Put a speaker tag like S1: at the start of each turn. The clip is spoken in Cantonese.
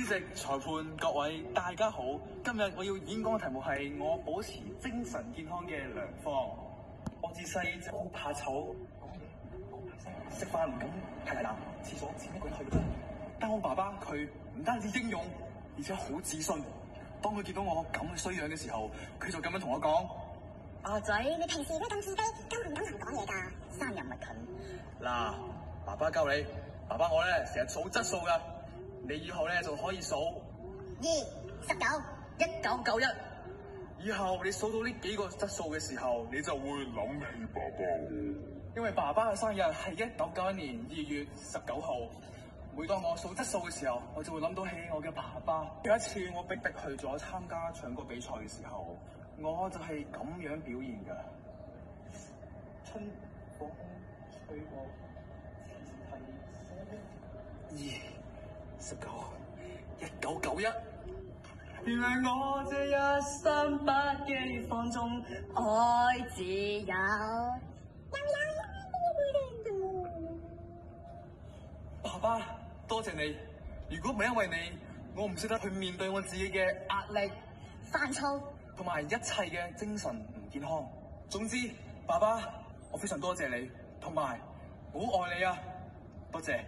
S1: 席、裁判、各位大家好，今日我要演講嘅題目係我保持精神健康嘅良方。我自細就好怕醜，食飯唔敢係男，廁所自己一個人去。但我爸爸佢唔單止英勇，而且好自信。當佢見到我咁嘅衰樣嘅時候，佢就咁樣同我講：
S2: 我仔，你平時都咁自卑，咁唔敢同人講嘢㗎。生日咪近。
S1: 嗱，爸爸教你，爸爸我咧成日數質數㗎，你以後咧就可以數
S2: 2、19、1991。
S1: 以後你數到呢幾個質數嘅時候，你就會諗起爸爸。因為爸爸嘅生日係1991年2月19號。每當我數質數嘅時候，我就會諗到起我嘅爸爸。有一次我逼去咗參加唱歌比賽嘅時候，我就係咁樣表現㗎。春風吹過，2、19、1991。原來我這一生不羈放縱
S2: 愛自由。
S1: 爸爸，多謝你。如果唔係因為你，我唔識得去面對我自己嘅壓力、
S2: 煩躁
S1: 同埋一切嘅精神唔健康。總之，爸爸，我非常多謝你，同埋我好愛你啊！多謝。